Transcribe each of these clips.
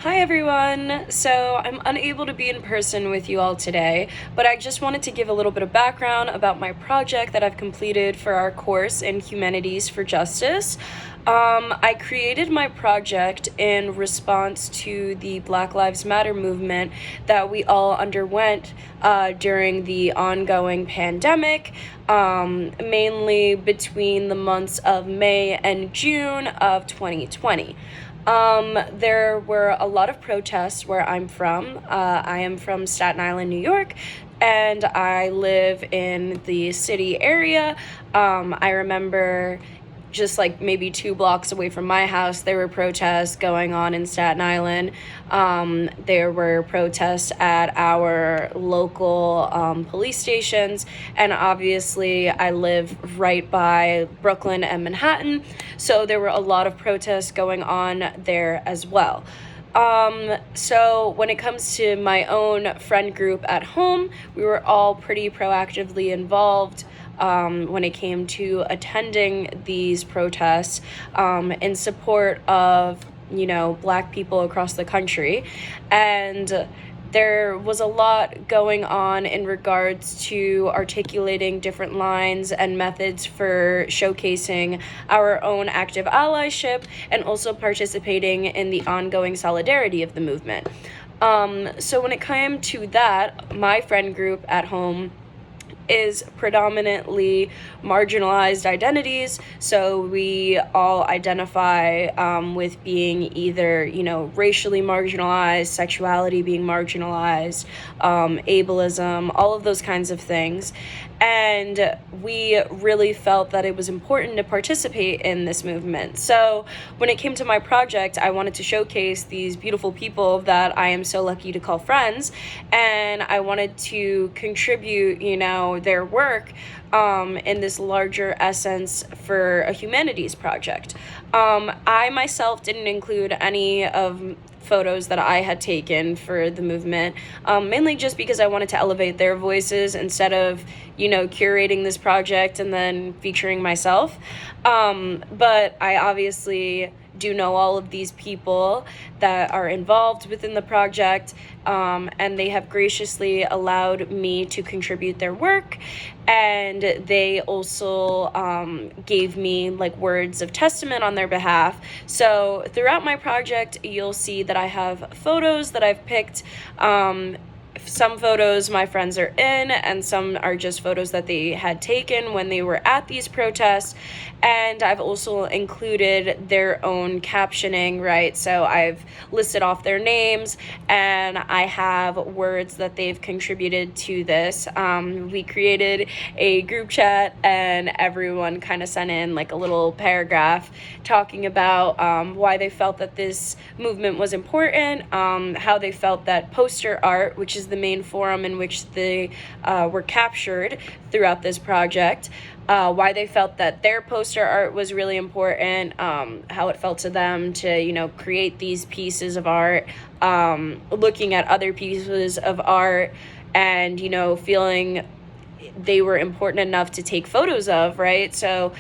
Hi everyone! So I'm unable to be in person with you all today, but I just wanted to give a little bit of background about my project that I've completed for our course in Humanities for Justice. I created my project in response to the Black Lives Matter movement that we all underwent during the ongoing pandemic, mainly between the months of May and June of 2020. There were a lot of protests where I'm from. I am from Staten Island, New York, and I live in the city area. I remember just like maybe 2 blocks away from my house, there were protests going on in Staten Island. There were protests at our local police stations, and obviously I live right by Brooklyn and Manhattan, so there were a lot of protests going on there as well. So when it comes to my own friend group at home, we were all pretty proactively involved when it came to attending these protests in support of, Black people across the country. And there was a lot going on in regards to articulating different lines and methods for showcasing our own active allyship and also participating in the ongoing solidarity of the movement. So when it came to that, my friend group at home is predominantly marginalized identities. So we all identify with being either, racially marginalized, sexuality being marginalized, ableism, all of those kinds of things. And we really felt that it was important to participate in this movement. So when it came to my project, I wanted to showcase these beautiful people that I am so lucky to call friends. And I wanted to contribute, their work in this larger essence for a humanities project. I myself didn't include any of photos that I had taken for the movement, mainly just because I wanted to elevate their voices instead of, curating this project and then featuring myself. But I obviously do know all of these people that are involved within the project, and they have graciously allowed me to contribute their work, and they also gave me words of testament on their behalf. So throughout my project, you'll see that I have photos that I've picked. Some photos my friends are in, and some are just photos that they had taken when they were at these protests. And I've also included their own captioning, right? So I've listed off their names, and I have words that they've contributed to this. We created a group chat, and everyone kind of sent in a little paragraph talking about why they felt that this movement was important, how they felt that poster art, which is the main forum in which they were captured throughout this project, why they felt that their poster art was really important, how it felt to them to, create these pieces of art, looking at other pieces of art and, feeling they were important enough to take photos of, right? So,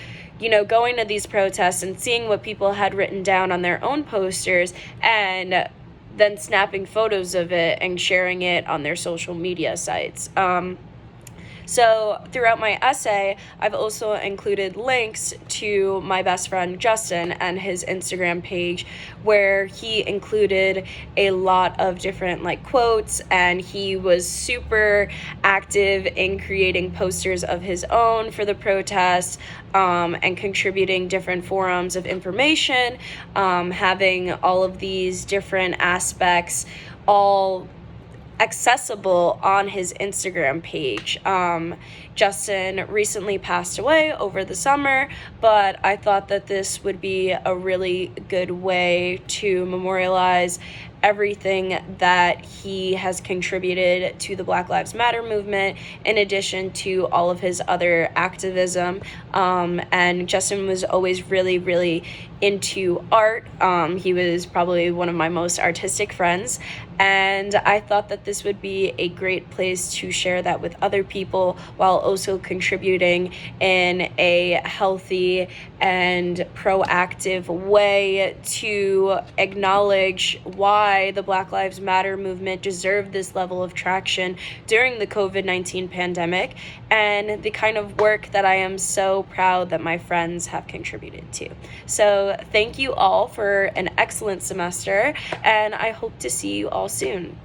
going to these protests and seeing what people had written down on their own posters and then snapping photos of it and sharing it on their social media sites. So throughout my essay, I've also included links to my best friend Justin and his Instagram page, where he included a lot of different quotes, and he was super active in creating posters of his own for the protests, and contributing different forums of information, having all of these different aspects all accessible on his Instagram page. Justin recently passed away over the summer, but I thought that this would be a really good way to memorialize everything that he has contributed to the Black Lives Matter movement, in addition to all of his other activism. And Justin was always really, really into art. He was probably one of my most artistic friends, and I thought that this would be a great place to share that with other people while also contributing in a healthy and proactive way to acknowledge why why the Black Lives Matter movement deserved this level of traction during the COVID-19 pandemic, and the kind of work that I am so proud that my friends have contributed to. So thank you all for an excellent semester, and I hope to see you all soon.